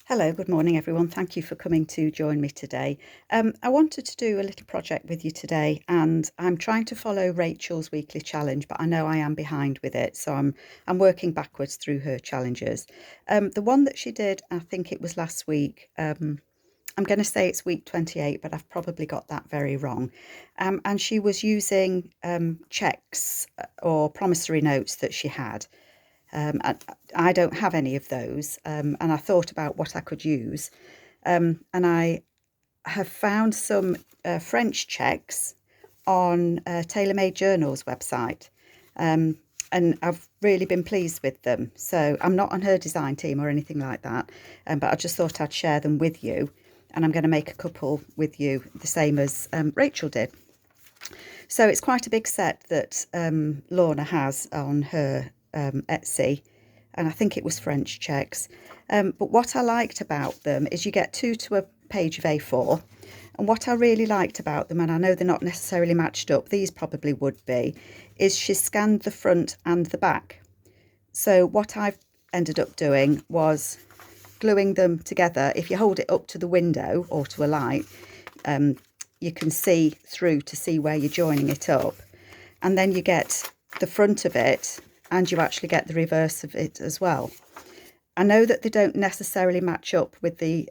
Hello, good morning everyone. Thank you for coming to join me today. I wanted to do a little project with you today, and I'm trying to follow Rachel's weekly challenge, but I know I am behind with it, so I'm working backwards through her challenges. The one that she did, I think it was last week. I'm going to say it's week 28, but I've probably got that very wrong. And she was using cheques or promissory notes that she had. I don't have any of those, and I thought about what I could use. And I have found some French cheques on Tailor Made Journal's website, and I've really been pleased with them. So I'm not on her design team or anything like that, but I just thought I'd share them with you. And I'm going to make a couple with you, the same as Rachel did. So it's quite a big set that Lorna has on her Etsy, and I think it was French cheques. But what I liked about them is you get two to a page of A4. And what I really liked about them, and I know they're not necessarily matched up, these probably would be, is she scanned the front and the back. So what I've ended up doing was gluing them together. If you hold it up to the window or to a light, you can see through to see where you're joining it up. And then you get the front of it, and you actually get the reverse of it as well. I know that they don't necessarily match up with the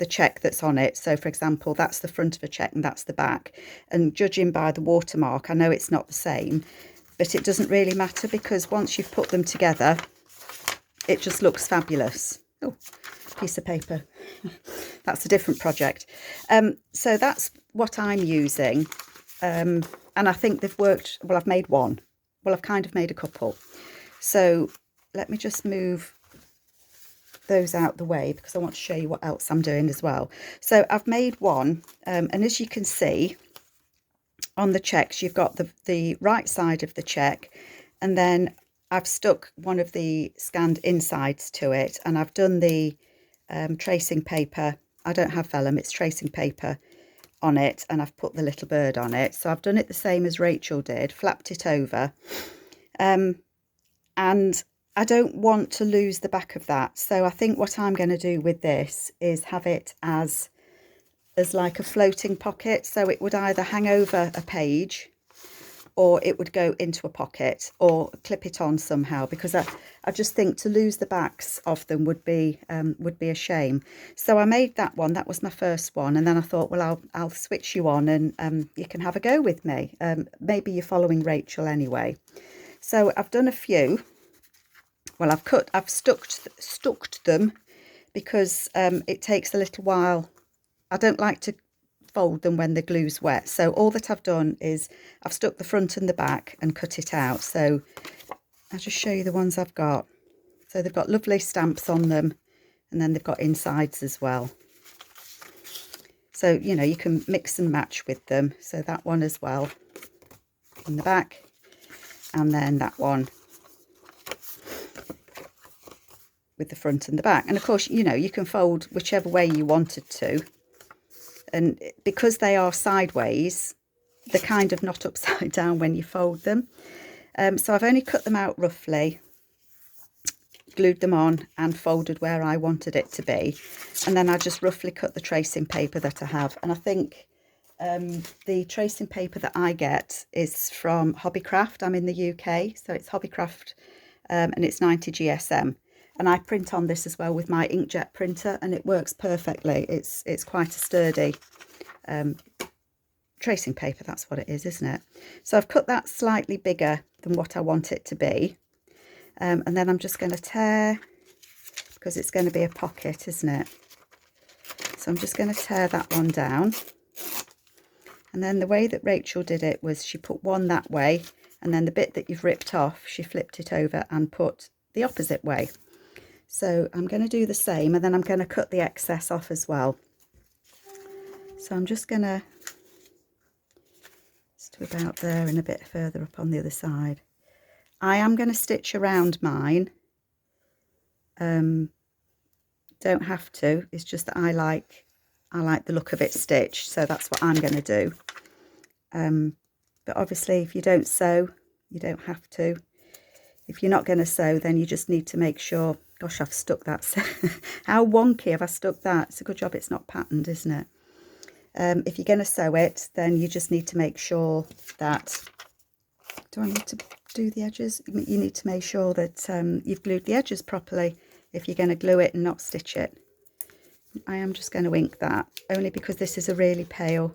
cheque that's on it. So, for example, that's the front of a cheque and that's the back. And judging by the watermark, I know it's not the same, but it doesn't really matter because once you've put them together, it just looks fabulous. Oh, piece of paper. That's a different project. So that's what I'm using. And I think they've worked. Well, I've made one. Well, I've kind of made a couple. So let me just move those out the way because I want to show you what else I'm doing as well. So I've made one, and as you can see on the cheques, you've got the right side of the cheque, and then I've stuck one of the scanned insides to it, and I've done the tracing paper. I don't have vellum, it's tracing paper on it, and I've put the little bird on it. So I've done it the same as Rachel did, flapped it over, and I don't want to lose the back of that. So I think what I'm going to do with this is have it as like a floating pocket. So it would either hang over a page, or it would go into a pocket, or clip it on somehow, because I just think to lose the backs of them would be a shame. So I made that one. That was my first one, and then I thought, well, I'll switch you on, and you can have a go with me. Maybe you're following Rachel anyway. So I've done a few. Well, I've stuck them because it takes a little while. I don't like to fold them when the glue's wet. So all that I've done is I've stuck the front and the back and cut it out. So I'll just show you the ones I've got. So they've got lovely stamps on them, and then they've got insides as well. So, you know, you can mix and match with them. So that one as well in the back, and then that one with the front and the back. And of course, you know, you can fold whichever way you wanted to. And because they are sideways, they're kind of not upside down when you fold them. So I've only cut them out roughly, glued them on and folded where I wanted it to be. And then I just roughly cut the tracing paper that I have. And I think the tracing paper that I get is from Hobbycraft. I'm in the UK, so it's Hobbycraft, and it's 90 GSM. And I print on this as well with my inkjet printer, and it works perfectly. It's quite a sturdy tracing paper. That's what it is, isn't it? So I've cut that slightly bigger than what I want it to be. And then I'm just going to tear, because it's going to be a pocket, isn't it? So I'm just going to tear that one down. And then the way that Rachel did it was she put one that way, and then the bit that you've ripped off, she flipped it over and put the opposite way. So I'm going to do the same, and then I'm going to cut the excess off as well. So I'm just going to, to about there and a bit further up on the other side. I am going to stitch around mine. Don't have to. It's just that I like the look of it stitched, so that's what I'm going to do. But obviously, if you don't sew, you don't have to. If you're not going to sew, then you just need to make sure Gosh, I've stuck that. How wonky have I stuck that? It's a good job it's not patterned, isn't it? If you're going to sew it, then you just need to make sure that... Do I need to do the edges? You need to make sure that you've glued the edges properly if you're going to glue it and not stitch it. I am just going to ink that, only because this is a really pale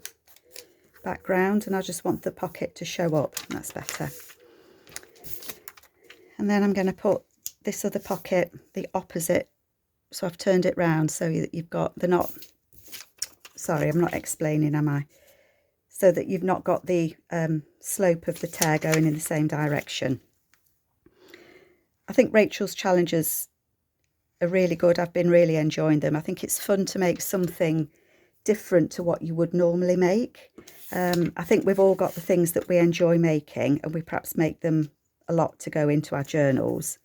background and I just want the pocket to show up. That's better. And then I'm going to put this other pocket the opposite, so I've turned it round so that you've got the not... Sorry, I'm not explaining, am I? So that you've not got the slope of the tear going in the same direction. I think Rachel's challenges are really good. I've been really enjoying them. I think it's fun to make something different to what you would normally make. I think we've all got the things that we enjoy making, and we perhaps make them a lot to go into our journals.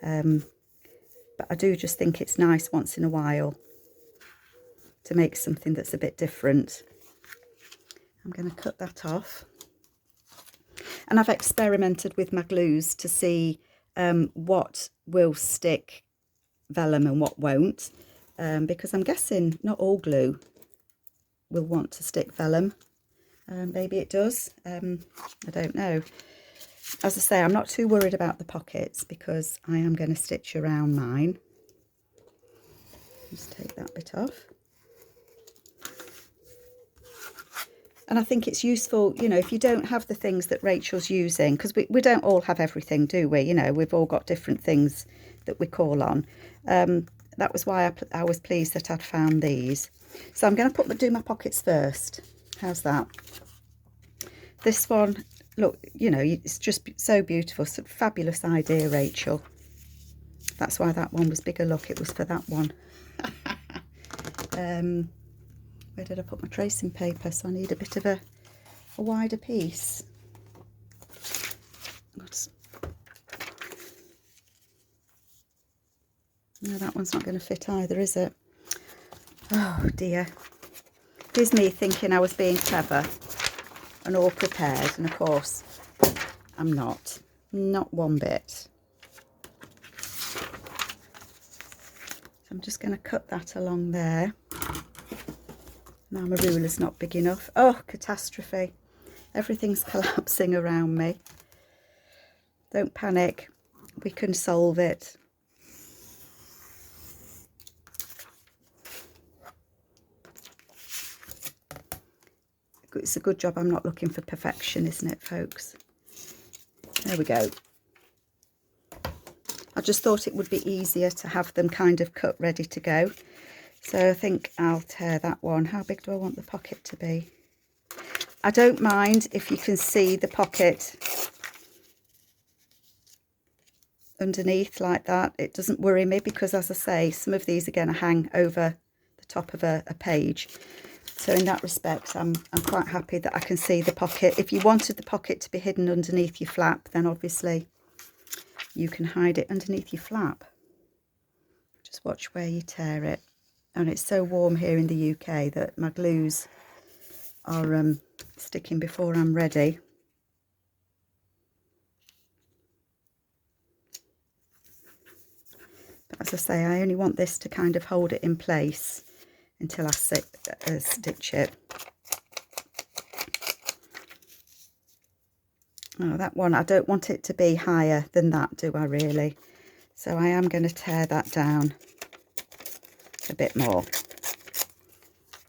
But I do just think it's nice once in a while to make something that's a bit different. I'm going to cut that off. And I've experimented with my glues to see what will stick vellum and what won't, because I'm guessing not all glue will want to stick vellum. Maybe it does. I don't know. As I say, I'm not too worried about the pockets because I am going to stitch around mine. Just take that bit off. And I think it's useful, you know, if you don't have the things that Rachel's using, because we don't all have everything, do we? You know, we've all got different things that we call on. That was why I was pleased that I'd found these. So I'm going to do my pockets first. How's that? This one, look, you know, it's just so beautiful. It's a fabulous idea, Rachel. That's why that one was bigger. Look, it was for that one. Where did I put my tracing paper? So I need a bit of a wider piece. No, that one's not going to fit either, is it? Oh dear. Here's me thinking I was being clever and all prepared, and of course I'm not. Not one bit. So I'm just going to cut that along there. Now my ruler's not big enough. Oh, catastrophe. Everything's collapsing around me. Don't panic. We can solve it. It's a good job I'm not looking for perfection, isn't it, folks? There we go. I just thought it would be easier to have them kind of cut ready to go. So I think I'll tear that one. How big do I want the pocket to be? I don't mind if you can see the pocket underneath like that. It doesn't worry me because, as I say, some of these are going to hang over the top of a page. So in that respect, I'm quite happy that I can see the pocket. If you wanted the pocket to be hidden underneath your flap, then obviously you can hide it underneath your flap. Just watch where you tear it. And it's so warm here in the UK that my glues are sticking before I'm ready. But as I say, I only want this to kind of hold it in place until I stitch it. Oh, that one, I don't want it to be higher than that, do I really? So I am going to tear that down a bit more.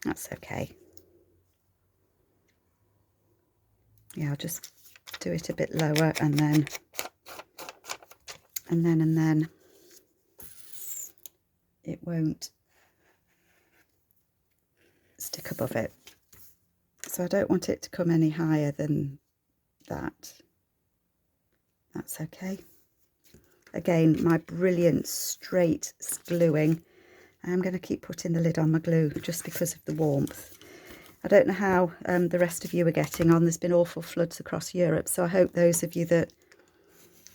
That's okay. Yeah, I'll just do it a bit lower and then it won't stick above it. So I don't want it to come any higher than that. That's okay. Again, my brilliant straight gluing. I'm going to keep putting the lid on my glue just because of the warmth. I don't know how the rest of you are getting on. There's been awful floods across Europe, so I hope those of you that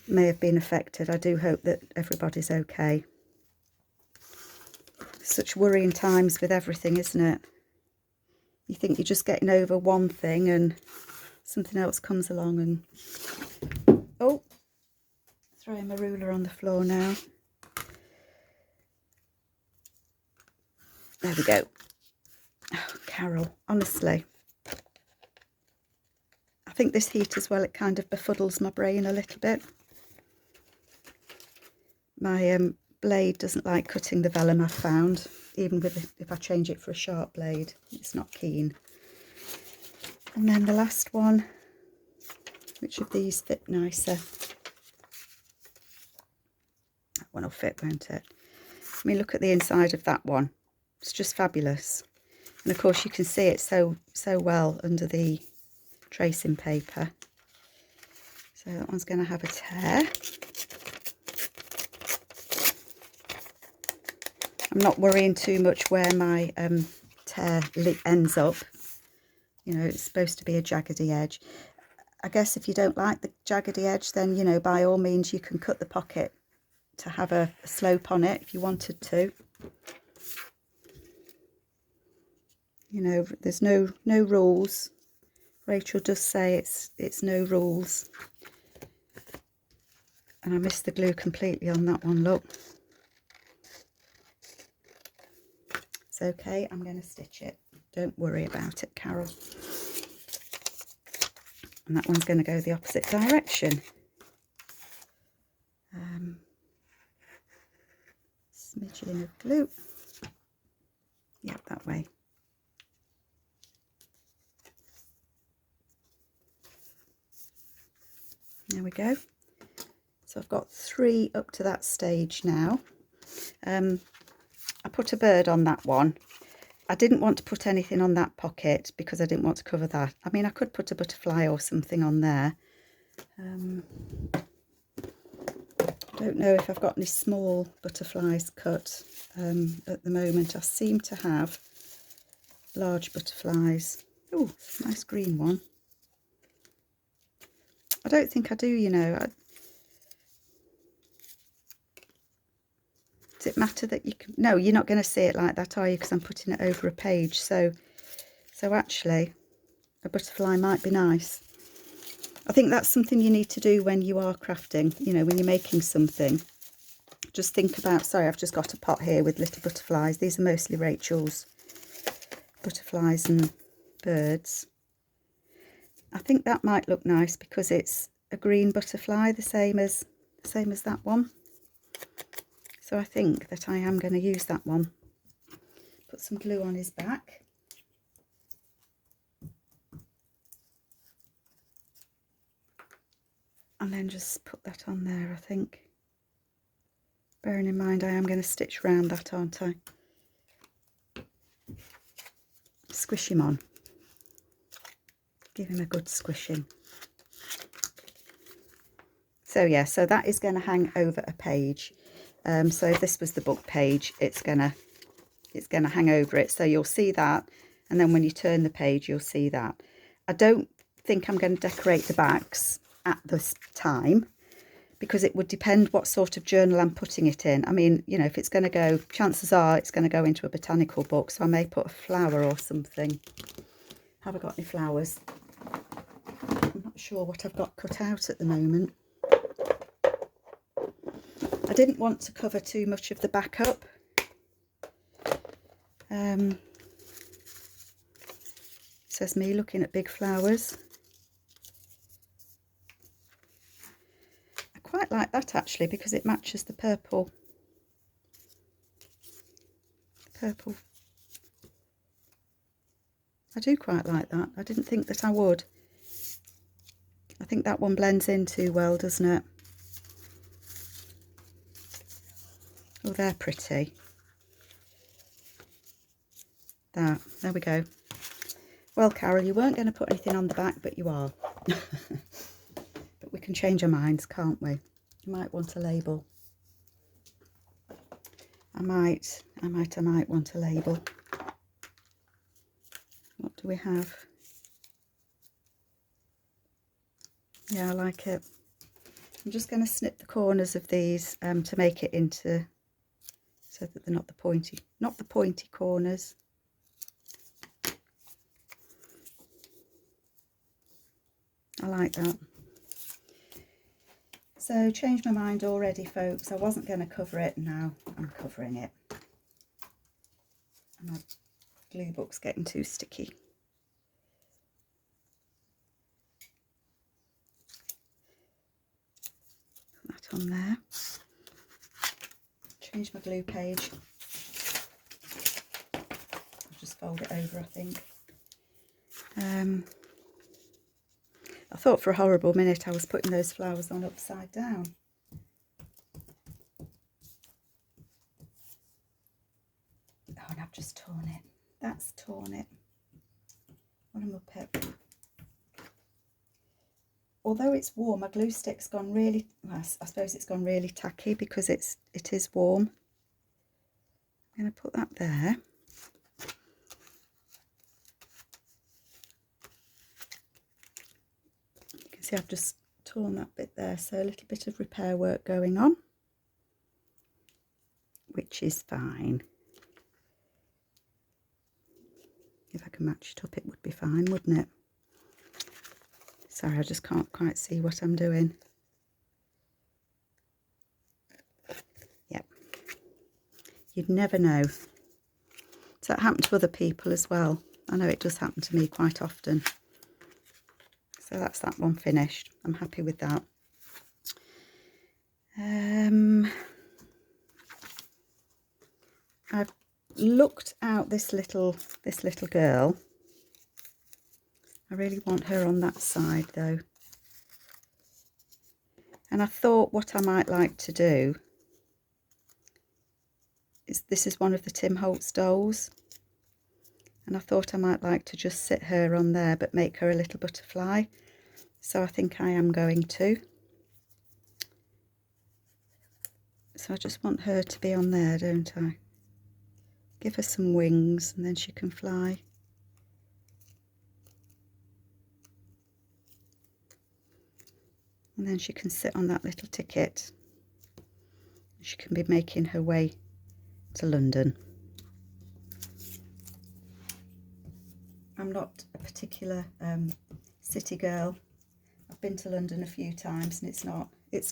may have been affected, I do hope that everybody's okay. Such worrying times with everything, isn't it? You think you're just getting over one thing and something else comes along and... Oh, throwing my ruler on the floor now. There we go. Oh, Carol, honestly, I think this heat as well, it kind of befuddles my brain a little bit. My blade doesn't like cutting the vellum, I've found, even with if I change it for a sharp blade, it's not keen. And then the last one, which of these fit nicer? That one will fit, won't it? I mean, look at the inside of that one. It's just fabulous. And of course you can see it so well under the tracing paper. So that one's going to have a tear. I'm not worrying too much where my tear ends up. You know, it's supposed to be a jaggedy edge. I guess if you don't like the jaggedy edge, then, you know, by all means you can cut the pocket to have a slope on it if you wanted to. You know, there's no rules. Rachel does say it's no rules. And I missed the glue completely on that one, look. It's okay, I'm going to stitch it. Don't worry about it, Carol. And that one's going to go the opposite direction. Smidgen of glue. Yep, that way. There we go. So I've got 3 up to that stage now. I put a bird on that one. I didn't want to put anything on that pocket because I didn't want to cover that. I mean, I could put a butterfly or something on there. I don't know if I've got any small butterflies cut at the moment. I seem to have large butterflies. Oh, nice green one. I don't think I do, you know. Does it matter that you can... No, you're not going to see it like that, are you? Because I'm putting it over a page. So actually, a butterfly might be nice. I think that's something you need to do when you are crafting, you know, when you're making something. Just think about... Sorry, I've just got a pot here with little butterflies. These are mostly Rachel's butterflies and birds. I think that might look nice because it's a green butterfly, the same as that one. So I think that I am going to use that one. Put some glue on his back. And then just put that on there, I think. Bearing in mind I am going to stitch round that, aren't I? Squish him on. Give him a good squishing. So yeah, so that is going to hang over a page. So if this was the book page, it's gonna hang over it. So you'll see that, and then when you turn the page, you'll see that. I don't think I'm going to decorate the backs at this time, because it would depend what sort of journal I'm putting it in. I mean, you know, if it's going to go, chances are it's going to go into a botanical book, so I may put a flower or something. Have I got any flowers? I'm not sure what I've got cut out at the moment. I didn't want to cover too much of the back up. Says me looking at big flowers. I quite like that actually because it matches the purple. I do quite like that. I didn't think that I would. I think that one blends in too well, doesn't it? Oh, they're pretty. There we go. Well, Carol, you weren't going to put anything on the back, but you are. But we can change our minds, can't we? You might want a label. I might want a label. What do we have? Yeah, I like it. I'm just going to snip the corners of these to make it into, so that they're not the pointy corners. I like that. So changed my mind already, folks. I wasn't going to cover it, now I'm covering it. My glue book's getting too sticky. Put that on there. Change my glue page. I'll just fold it over, I think. I thought for a horrible minute I was putting those flowers on upside down. Oh, and I've just torn it. That's torn it. What a muppet. Although it's warm, my glue stick's gone really, well, I suppose it's gone really tacky because it is warm. I'm going to put that there. You can see I've just torn that bit there, so a little bit of repair work going on, which is fine. If I can match it up, it would be fine, wouldn't it? Sorry, I just can't quite see what I'm doing. Yep. You'd never know. Does that happen to other people as well? I know it does happen to me quite often. So that's that one finished. I'm happy with that. I've looked out this little girl. I really want her on that side though. And I thought what I might like to do is, this is one of the Tim Holtz dolls, and I thought I might like to just sit her on there but make her a little butterfly. So I think I am going to. So I just want her to be on there, don't I? Give her some wings and then she can fly. And then she can sit on that little ticket. She can be making her way to London. I'm not a particular city girl. I've been to London a few times and it's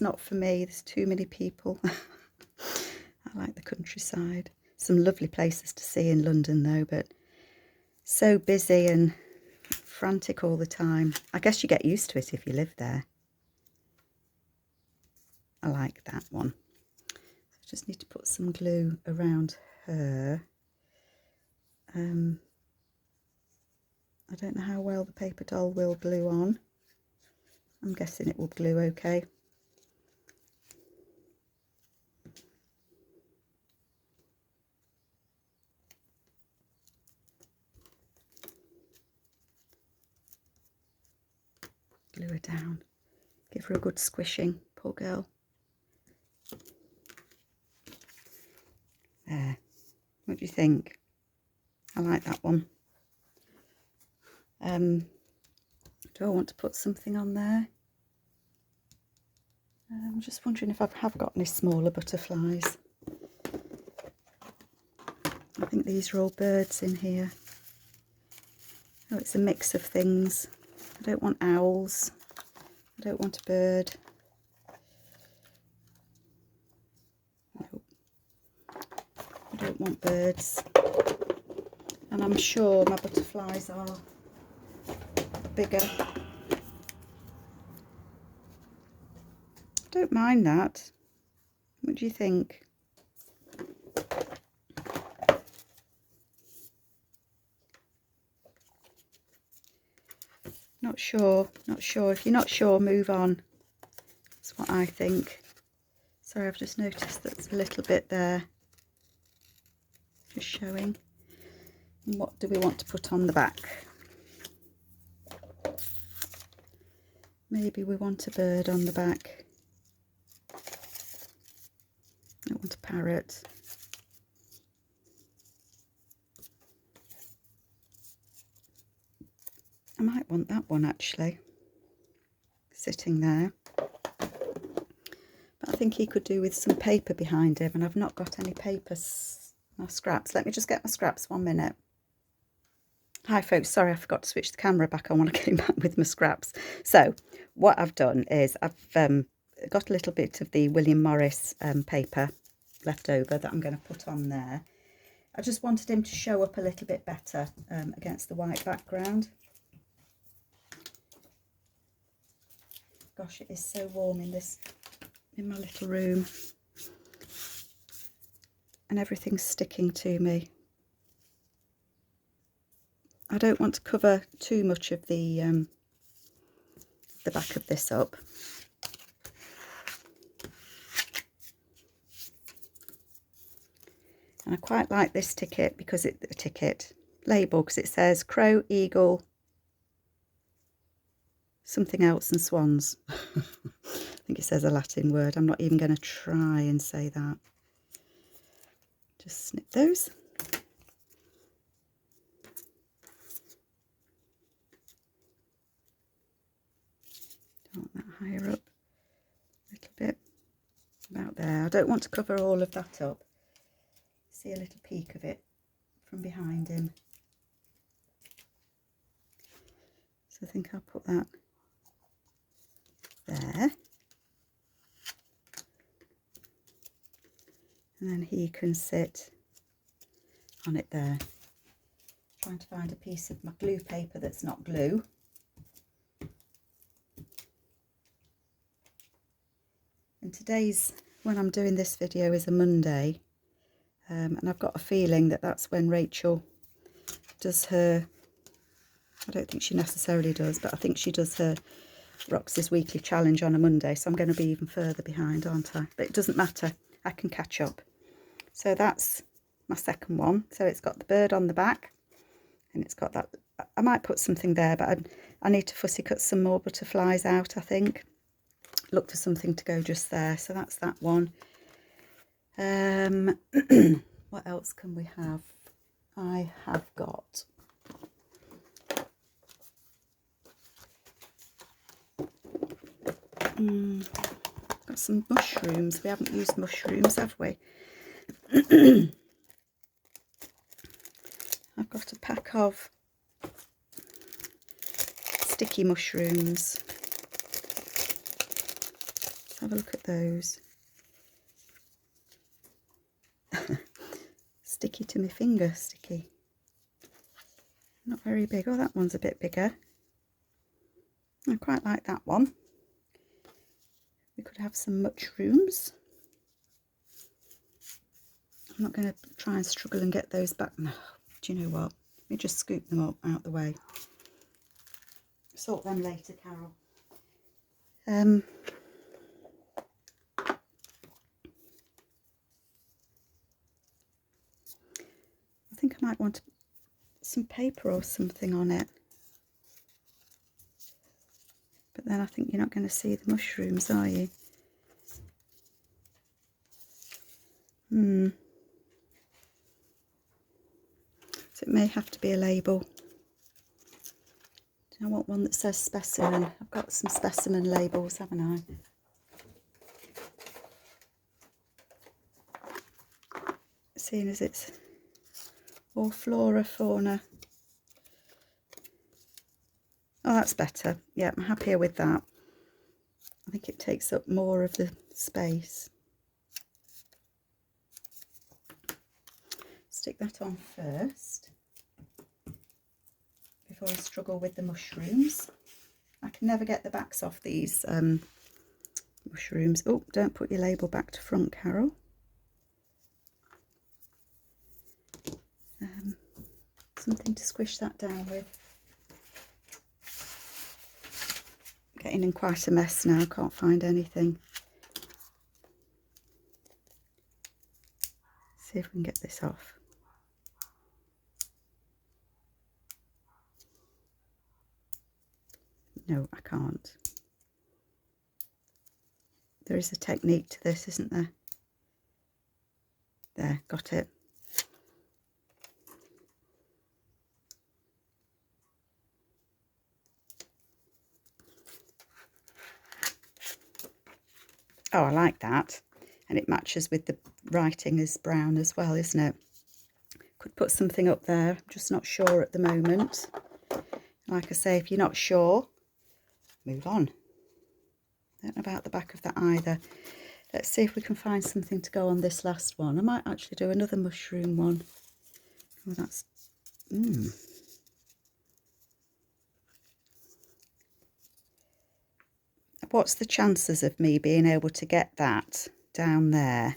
not for me. There's too many people. I like the countryside. Some lovely places to see in London though, but so busy and frantic all the time. I guess you get used to it if you live there. I like that one. So I just need to put some glue around her. I don't know how well the paper doll will glue on. I'm guessing it will glue okay. Glue her down. Give her a good squishing, poor girl. There. What do you think? I like that one. Do I want to put something on there? I'm just wondering if I have got any smaller butterflies. I think these are all birds in here. Oh, it's a mix of things. I don't want owls. I don't want a bird. No. I don't want birds. And I'm sure my butterflies are bigger. I don't mind that. What do you think? Not sure. If you're not sure, move on. That's what I think. Sorry, I've just noticed that's a little bit there. Just showing. And what do we want to put on the back? Maybe we want a bird on the back. I want a parrot. I might want that one actually, sitting there. But I think he could do with some paper behind him, and I've not got any paper, my scraps. Let me just get my scraps 1 minute. Hi folks, sorry I forgot to switch the camera back on when I came back with my scraps. So what I've done is I've got a little bit of the William Morris paper left over that I'm going to put on there. I just wanted him to show up a little bit better against the white background. Gosh, it is so warm in my little room, and everything's sticking to me. I don't want to cover too much of the back of this up. And I quite like this ticket because label, because it says crow, eagle, something else, and swans. I think it says a Latin word. I'm not even going to try and say that. Just snip those. Don't want that higher up. A little bit. About there. I don't want to cover all of that up. See a little peek of it from behind him. So I think I'll put that there. And then he can sit on it there. Trying to find a piece of my glue paper that's not glue. And when I'm doing this video, is a Monday. And I've got a feeling that that's when Rachel does her, I don't think she necessarily does, but I think she does her Roxy's weekly challenge on a Monday. So I'm going to be even further behind, aren't I? But it doesn't matter. I can catch up. So that's my second one. So it's got the bird on the back, and it's got that. I might put something there, but I need to fussy cut some more butterflies out, I think. Look for something to go just there. So that's that one. What else can we have? I have got some mushrooms. We haven't used mushrooms, have we? I've got a pack of sticky mushrooms. Let's have a look at those. Sticky to my finger, sticky. Not very big. Oh, that one's a bit bigger. I quite like that one. We could have some mushrooms. I'm not going to try and struggle and get those back. No, do you know what? Let me just scoop them up out the way. Sort them later, Carol. I think I might want some paper or something on it. But then I think you're not going to see the mushrooms, are you? So it may have to be a label. I want one that says specimen. I've got some specimen labels, haven't I? Seeing as it's all flora, fauna. Oh, that's better. Yeah, I'm happier with that. I think it takes up more of the space. Stick that on first before I struggle with the mushrooms. I can never get the backs off these mushrooms. Oh, don't put your label back to front, Carol. Something to squish that down with. Getting in quite a mess now, can't find anything. See if we can get this off. No, I can't. There is a technique to this, isn't there? There, got it. Oh, I like that. And it matches with the writing as brown as well, isn't it? Could put something up there. I'm just not sure at the moment. Like I say, if you're not sure, move on. Don't know about the back of that either. Let's see if we can find something to go on this last one. I might actually do another mushroom one. Oh, that's What's the chances of me being able to get that down there?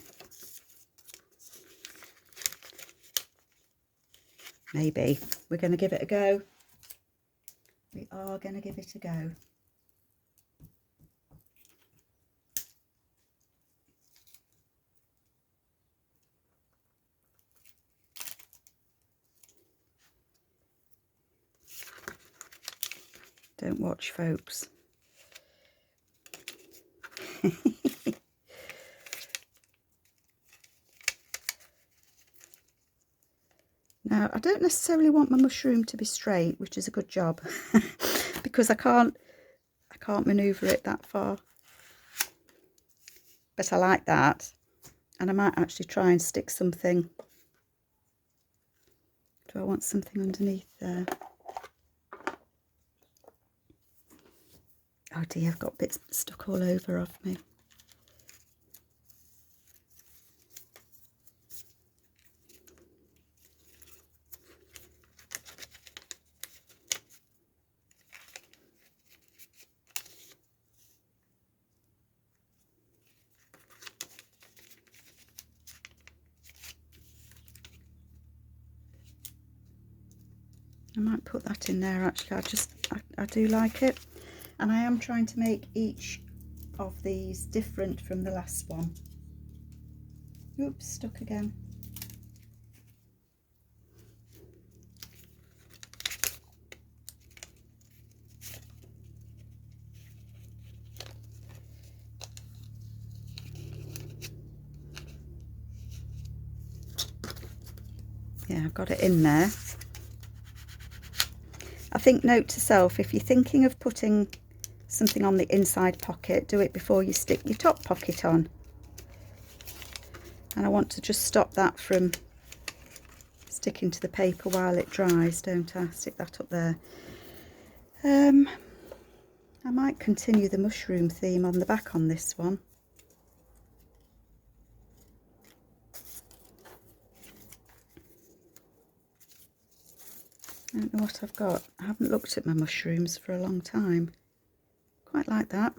Maybe. We're going to give it a go. We are going to give it a go. Don't watch, folks. Now, I don't necessarily want my mushroom to be straight, which is a good job, because I can't manoeuvre it that far. But I like that, and I might actually try and stick something. Do I want something underneath there? Oh dear, I've got bits stuck all over of me. I might put that in there actually. I do like it, and I am trying to make each of these different from the last one. Oops, stuck again. Yeah, I've got it in there. I think, note to self, if you're thinking of putting something on the inside pocket, do it before you stick your top pocket on. And I want to just stop that from sticking to the paper while it dries, don't I? Stick that up there. I might continue the mushroom theme on the back on this one. I don't know what I've got. I haven't looked at my mushrooms for a long time. Quite like that.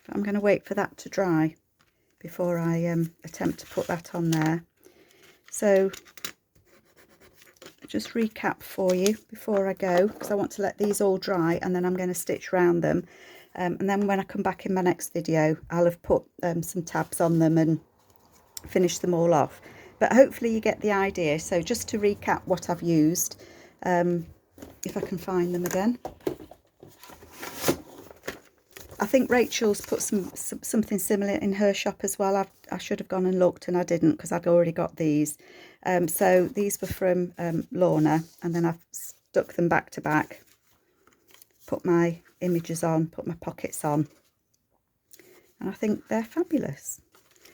But I'm going to wait for that to dry before I attempt to put that on there. So just recap for you before I go, because I want to let these all dry and then I'm going to stitch round them. And then when I come back in my next video, I'll have put some tabs on them and finished them all off. But hopefully you get the idea. So just to recap what I've used, if I can find them again. I think Rachel's put something similar in her shop as well. I should have gone and looked and I didn't, because I'd already got these. So these were from Lorna, and then I've stuck them back to back, put my images on, put my pockets on, and I think they're fabulous.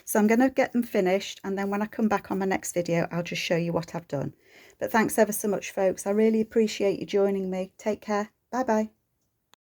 So I'm going to get them finished, and then when I come back on my next video, I'll just show you what I've done. But thanks ever so much, folks. I really appreciate you joining me. Take care. Bye bye.